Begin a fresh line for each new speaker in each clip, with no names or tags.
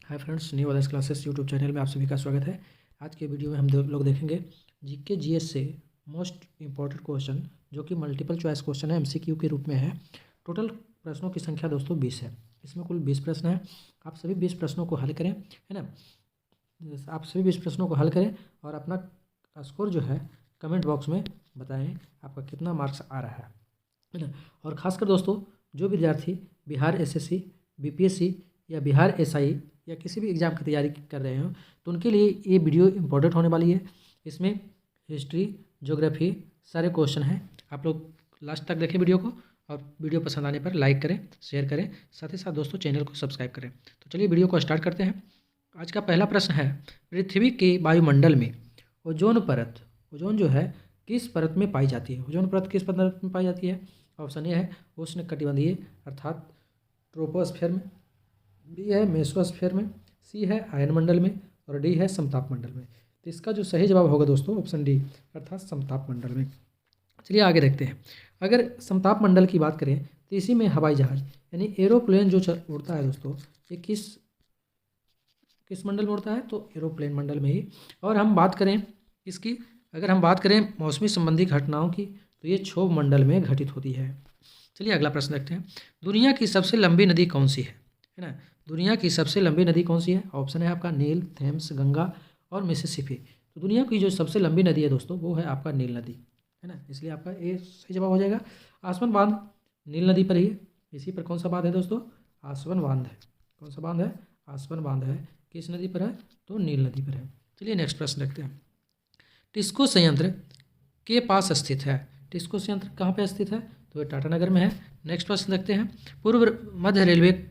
Hi friends, new wireless classes YouTube channel में आप सभी का स्वागत है। आज के वीडियो में हम लोग देखेंगे जीके जीएस से मोस्ट इम्पॉर्टेंट क्वेश्चन जो कि मल्टीपल चॉइस क्वेश्चन है, एमसीक्यू के रूप में है। टोटल प्रश्नों की संख्या दोस्तों 20 है। इसमें कुल 20 प्रश्न हैं। आप सभी 20 प्रश्नों को हल करें, है ना। आप सभी 20 प्रश्नों को हल करें और अपना स्कोर जो है कमेंट बॉक्स में बताएं आपका कितना मार्क्स आ रहा है ना। और ख़ासकर दोस्तों जो विद्यार्थी बिहार एसएससी, बीपीएससी या बिहार एसआई या किसी भी एग्ज़ाम की तैयारी कर रहे हो तो उनके लिए ये वीडियो इम्पोर्टेंट होने वाली है। इसमें हिस्ट्री, ज्योग्राफी सारे क्वेश्चन हैं। आप लोग लास्ट तक देखें वीडियो को और वीडियो पसंद आने पर लाइक करें, शेयर करें, साथ ही साथ दोस्तों चैनल को सब्सक्राइब करें। तो चलिए वीडियो को स्टार्ट करते हैं। आज का पहला प्रश्न है, पृथ्वी के वायुमंडल में ओजोन परत, ओजोन जो है किस परत में पाई जाती है? ओजोन परत किस परत में पाई जाती है? ऑप्शन ए है उष्णकटिबंधीय अर्थात ट्रोपोस्फेयर में, बी है मेसोस्फेयर में, सी है आयनमंडल में और डी है समताप मंडल में। तो इसका जो सही जवाब होगा दोस्तों ऑप्शन डी अर्थात समताप मंडल में। चलिए आगे देखते हैं। अगर समताप मंडल की बात करें तो इसी में हवाई जहाज यानी एरोप्लेन जो उड़ता है दोस्तों, ये किस किस मंडल में उड़ता है? तो एरोप्लेन मंडल में ही। और हम बात करें इसकी, अगर हम बात करें मौसमी संबंधी घटनाओं की तो ये क्षोभ मंडल में घटित होती है। चलिए अगला प्रश्न देखते हैं। दुनिया की सबसे लंबी नदी कौन सी है ना? दुनिया की सबसे लंबी नदी कौन सी है? ऑप्शन है आपका नील, थेम्स, गंगा और मिसिसिपी। तो दुनिया की जो सबसे लंबी नदी है दोस्तों वो है आपका नील नदी, है ना। इसलिए आपका ये सही जवाब हो जाएगा। आसवन बांध नील नदी पर ही है। इसी पर कौन सा बांध है दोस्तों? आसवन बांध है। कौन सा बांध है? आसवन बांध है। किस नदी पर है? तो नील नदी पर है। चलिए नेक्स्ट प्रश्न देखते हैं। टिस्को संयंत्र के पास स्थित है। टिस्को संयंत्र कहाँ पे स्थित है? तो ये टाटानगर में है। नेक्स्ट प्रश्न देखते हैं। पूर्व मध्य रेलवे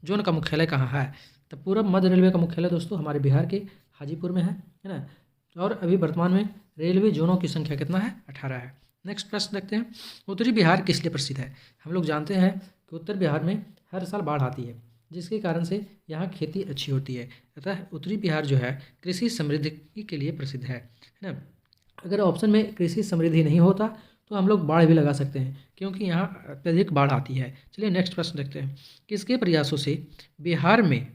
जोन का मुख्यालय कहाँ है? तो पूर्व मध्य रेलवे का मुख्यालय दोस्तों हमारे बिहार के हाजीपुर में है ना। और अभी वर्तमान में रेलवे जोनों की संख्या कितना है? 18 है। नेक्स्ट प्रश्न देखते हैं। उत्तरी बिहार किस लिए प्रसिद्ध है? हम लोग जानते हैं कि उत्तर बिहार में हर साल बाढ़ आती है, जिसके कारण से यहाँ खेती अच्छी होती है। अतः उत्तरी बिहार जो है कृषि समृद्धि के लिए प्रसिद्ध है ना। अगर ऑप्शन में कृषि समृद्धि नहीं होता तो हम लोग बाढ़ भी लगा सकते हैं, क्योंकि यहाँ अत्यधिक बाढ़ आती है। चलिए नेक्स्ट प्रश्न देखते हैं। किसके प्रयासों से बिहार में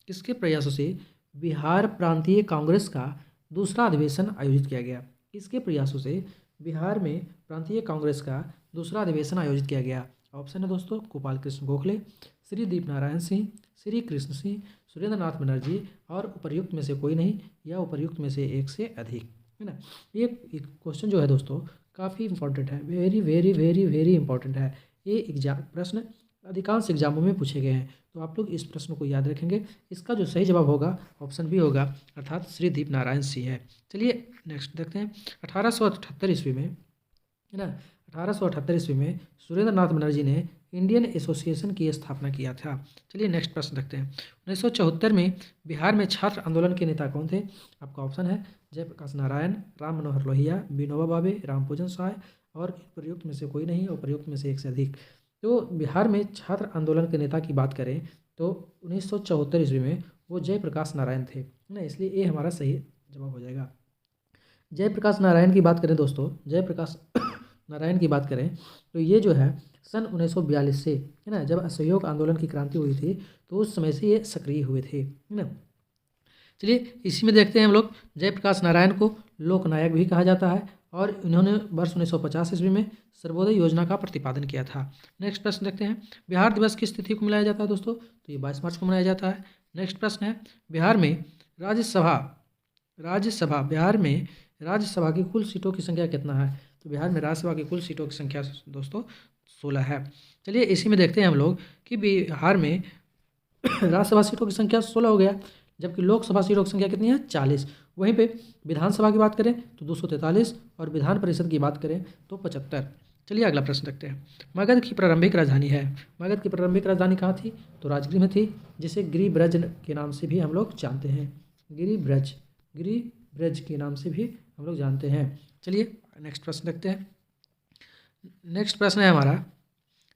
किसके प्रयासों से बिहार प्रांतीय कांग्रेस का दूसरा अधिवेशन आयोजित किया गया? किसके प्रयासों से बिहार में प्रांतीय कांग्रेस का दूसरा अधिवेशन आयोजित किया गया? ऑप्शन है दोस्तों गोपाल कृष्ण गोखले, श्री दीप नारायण सिंह, श्री कृष्ण सिंह, सुरेंद्र नाथ बनर्जी और उपर्युक्त में से कोई नहीं या उपर्युक्त में से एक से अधिक, है ना। ये क्वेश्चन जो है दोस्तों काफ़ी इंपॉर्टेंट है, very very very very important है। ये एग्जाम प्रश्न अधिकांश एग्जामों में पूछे गए हैं, तो आप लोग इस प्रश्न को याद रखेंगे। इसका जो सही जवाब होगा ऑप्शन बी होगा अर्थात श्री दीप नारायण सिंह है। चलिए नेक्स्ट देखते हैं। 1878 ईस्वी में, है ना, 1878 ईस्वी में सुरेंद्र नाथ बनर्जी ने इंडियन एसोसिएशन की स्थापना किया था। चलिए नेक्स्ट प्रश्न देखते हैं। 1974 में बिहार में छात्र आंदोलन के नेता कौन थे? आपका ऑप्शन है जयप्रकाश नारायण, राम मनोहर लोहिया, विनोबा भावे, रामपूजन सहाय और प्रयुक्त में से कोई नहीं और प्रयुक्त में से एक से अधिक। तो बिहार में छात्र आंदोलन के नेता की बात करें तो 1974 ईस्वी में वो जयप्रकाश नारायण थे, है ना। इसलिए ये हमारा सही जवाब हो जाएगा। जयप्रकाश नारायण की बात करें दोस्तों, जयप्रकाश नारायण की बात करें तो ये जो है सन 1942 से, है ना, जब असहयोग आंदोलन की क्रांति हुई थी तो उस समय से ये सक्रिय हुए थे, है ना। चलिए इसी में देखते हैं हम लोग। जयप्रकाश नारायण को लोकनायक भी कहा जाता है और इन्होंने वर्ष 1950 ईस्वी में सर्वोदय योजना का प्रतिपादन किया था। नेक्स्ट प्रश्न देखते हैं। बिहार दिवस किस तिथि को मनाया जाता है दोस्तों? तो ये 22 मार्च को मनाया जाता है। नेक्स्ट प्रश्न है। बिहार में राज्यसभा राज्यसभा बिहार में राज्यसभा की कुल सीटों की संख्या कितना है? तो बिहार में राज्यसभा की कुल सीटों की संख्या दोस्तों 16 है। चलिए इसी में देखते हैं हम लोग कि बिहार में राज्यसभा सीटों की संख्या 16 हो गया, जबकि लोकसभा सीटों की संख्या कितनी है? 40। वहीं पे विधानसभा की बात करें तो 243 और विधान परिषद की बात करें तो 75। चलिए अगला प्रश्न देखते हैं। मगध की प्रारंभिक राजधानी है। मगध की प्रारंभिक राजधानी कहाँ थी? तो राजगृह में थी, जिसे गिरिब्रज के नाम से भी हम लोग जानते हैं। गिरिब्रज गिरिब्रज के नाम से भी हम लोग जानते हैं। चलिए नेक्स्ट प्रश्न देखते हैं। नेक्स्ट प्रश्न है हमारा,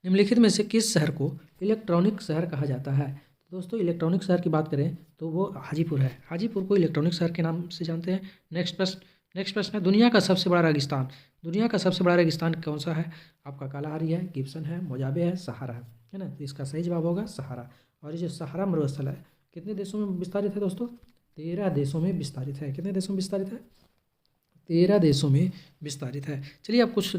निम्नलिखित में से किस शहर को इलेक्ट्रॉनिक शहर कहा जाता है? दोस्तों इलेक्ट्रॉनिक शहर की बात करें तो वो हाजीपुर है। हाजीपुर को इलेक्ट्रॉनिक शहर के नाम से जानते हैं। नेक्स्ट प्रश्न है, दुनिया का सबसे बड़ा रेगिस्तान। दुनिया का सबसे बड़ा रेगिस्तान कौन सा है? आपका कालाहारी है, गिब्सन है, मोजाबे है, सहारा है ना। तो इसका सही जवाब होगा सहारा। और ये जो सहारा मरुस्थल है कितने देशों में विस्तारित है दोस्तों? 13 देशों में विस्तारित है। कितने देशों में विस्तारित है? 13 देशों में विस्तारित है। चलिए अब कुछ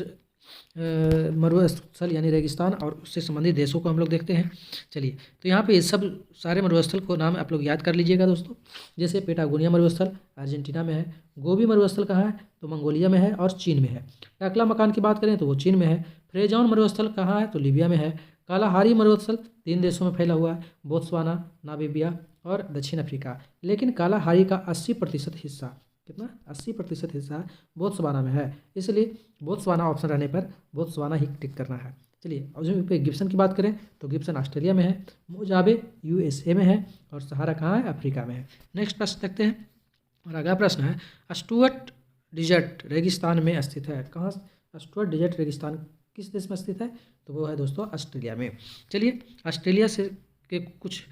मरुस्थल यानी रेगिस्तान और उससे संबंधित देशों को हम लोग देखते हैं। चलिए, तो यहाँ पे ये सब सारे मरुस्थल को नाम आप लोग याद कर लीजिएगा दोस्तों। जैसे पेटागोनिया मरुस्थल अर्जेंटीना में है। गोबी मरुस्थल कहाँ है? तो मंगोलिया में है और चीन में है। टाकला मकान की बात करें तो वो चीन में है। फ्रेजौन मरुस्थल कहाँ है? तो लीबिया में है। कालाहारी मरुस्थल 3 देशों में फैला हुआ है, बोत्सवाना, नामीबिया और दक्षिण अफ्रीका। लेकिन कालाहारी का 80% हिस्सा, कितना? 80% हिस्सा बोत्सवाना में है, इसलिए बोत्सवाना ऑप्शन रहने पर बोत्सवाना ही टिक करना है। चलिए, अब जो पे गिब्सन की बात करें तो गिब्सन ऑस्ट्रेलिया में है, मोजाम्बिक यूएसए में है और सहारा कहाँ है? अफ्रीका में है। नेक्स्ट प्रश्न देखते हैं, और अगला प्रश्न है, स्टुअर्ट डिजर्ट रेगिस्तान में स्थित है। कहाँ स्टुअर्ट डिजर्ट रेगिस्तान किस देश में स्थित है? तो वो है दोस्तों ऑस्ट्रेलिया में। चलिए, ऑस्ट्रेलिया से के कुछ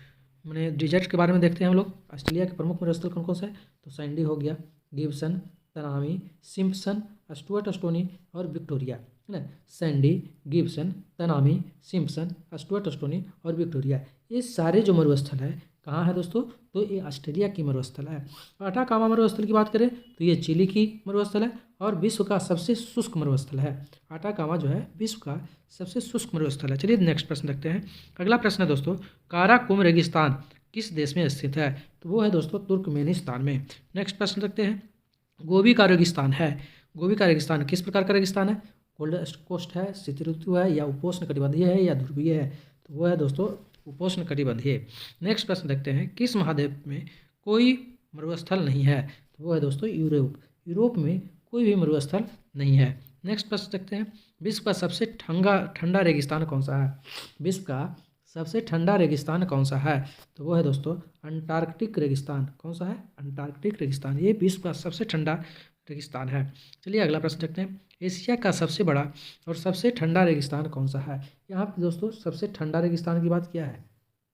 मैंने डिजर्ट के बारे में देखते हैं हम लोग। ऑस्ट्रेलिया के प्रमुख मरुस्थल कौन कौन से हैं? तो सैंडी हो गया, Gibson, Tanami, Simpson, Stuart stony और विक्टोरिया, है ना। Sandy, Gibson, Tanami, Simpson, Stuart stony और विक्टोरिया, ये सारे जो मरुस्थल है कहाँ है दोस्तों? तो ये ऑस्ट्रेलिया की मरुस्थल है। अटाकामा मरुस्थल की बात करें तो ये चिली की मरुस्थल है और विश्व का सबसे शुष्क मरुस्थल है। अटाकामा जो है विश्व का सबसे शुष्क मरुस्थल है। चलिए नेक्स्ट प्रश्न देखते हैं। अगला प्रश्न है दोस्तों, काराकुम रेगिस्तान किस देश में स्थित है? तो वो है दोस्तों तुर्कमेनिस्तान में। नेक्स्ट प्रश्न देखते हैं, गोबी का रेगिस्तान है। गोबी का रेगिस्तान किस प्रकार का रेगिस्तान है? कोल्ड कोस्ट है, शीत ऋतु है, या उपोष्ण कटिबंधीय है, या ध्रुवीय है? तो वो है दोस्तों उपोष्ण कटिबंधीय। नेक्स्ट प्रश्न देखते हैं, किस महाद्वीप में कोई मरुस्थल नहीं है? तो वो है दोस्तों यूरोप। यूरोप में कोई भी मरुस्थल नहीं है। नेक्स्ट प्रश्न देखते हैं, विश्व का सबसे ठंडा रेगिस्तान कौन सा है? विश्व का सबसे ठंडा रेगिस्तान कौन सा है? तो वो है दोस्तों अंटार्कटिक रेगिस्तान। कौन सा है? अंटार्कटिक रेगिस्तान। ये विश्व का सबसे ठंडा रेगिस्तान है। चलिए अगला प्रश्न देखते हैं, एशिया का सबसे बड़ा और सबसे ठंडा रेगिस्तान कौन सा है? यहाँ पे दोस्तों सबसे ठंडा रेगिस्तान की बात किया है।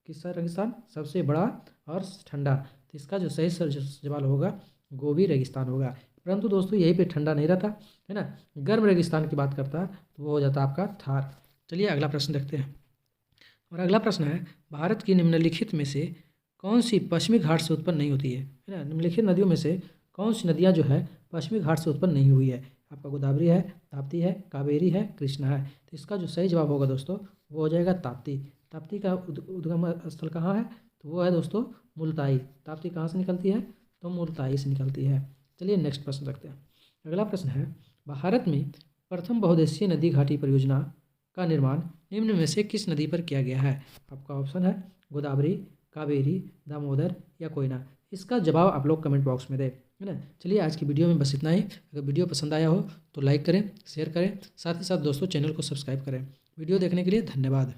किसका रेगिस्तान सबसे बड़ा और ठंडा? तो इसका जो सही जवाब होगा गोबी रेगिस्तान होगा। परंतु दोस्तों यहीं पे ठंडा नहीं रहता, है ना। गर्म रेगिस्तान की बात करता है तो वो हो जाता है आपका थार। चलिए अगला प्रश्न देखते हैं, और अगला प्रश्न है, भारत की निम्नलिखित में से कौन सी पश्चिमी घाट से उत्पन्न नहीं होती है ना। निम्नलिखित नदियों में से कौन सी नदियाँ जो है पश्चिमी घाट से उत्पन्न नहीं हुई है? आपका गोदावरी है, ताप्ती है, कावेरी है, कृष्णा है। तो इसका जो सही जवाब होगा दोस्तों वो हो जाएगा ताप्ती। ताप्ती का उद्गम स्थल कहाँ है? तो वो है दोस्तों मुल्ताई। ताप्ती कहाँ से निकलती है? तो मुल्ताई से निकलती है। चलिए नेक्स्ट प्रश्न देखते हैं। अगला प्रश्न है, भारत में प्रथम बहुउद्देशीय नदी घाटी परियोजना का निर्माण निम्न में से किस नदी पर किया गया है? आपका ऑप्शन है गोदावरी, कावेरी, दामोदर या कोयना। इसका जवाब आप लोग कमेंट बॉक्स में दें, है ना। चलिए आज की वीडियो में बस इतना ही। अगर वीडियो पसंद आया हो तो लाइक करें, शेयर करें, साथ ही साथ दोस्तों चैनल को सब्सक्राइब करें। वीडियो देखने के लिए धन्यवाद।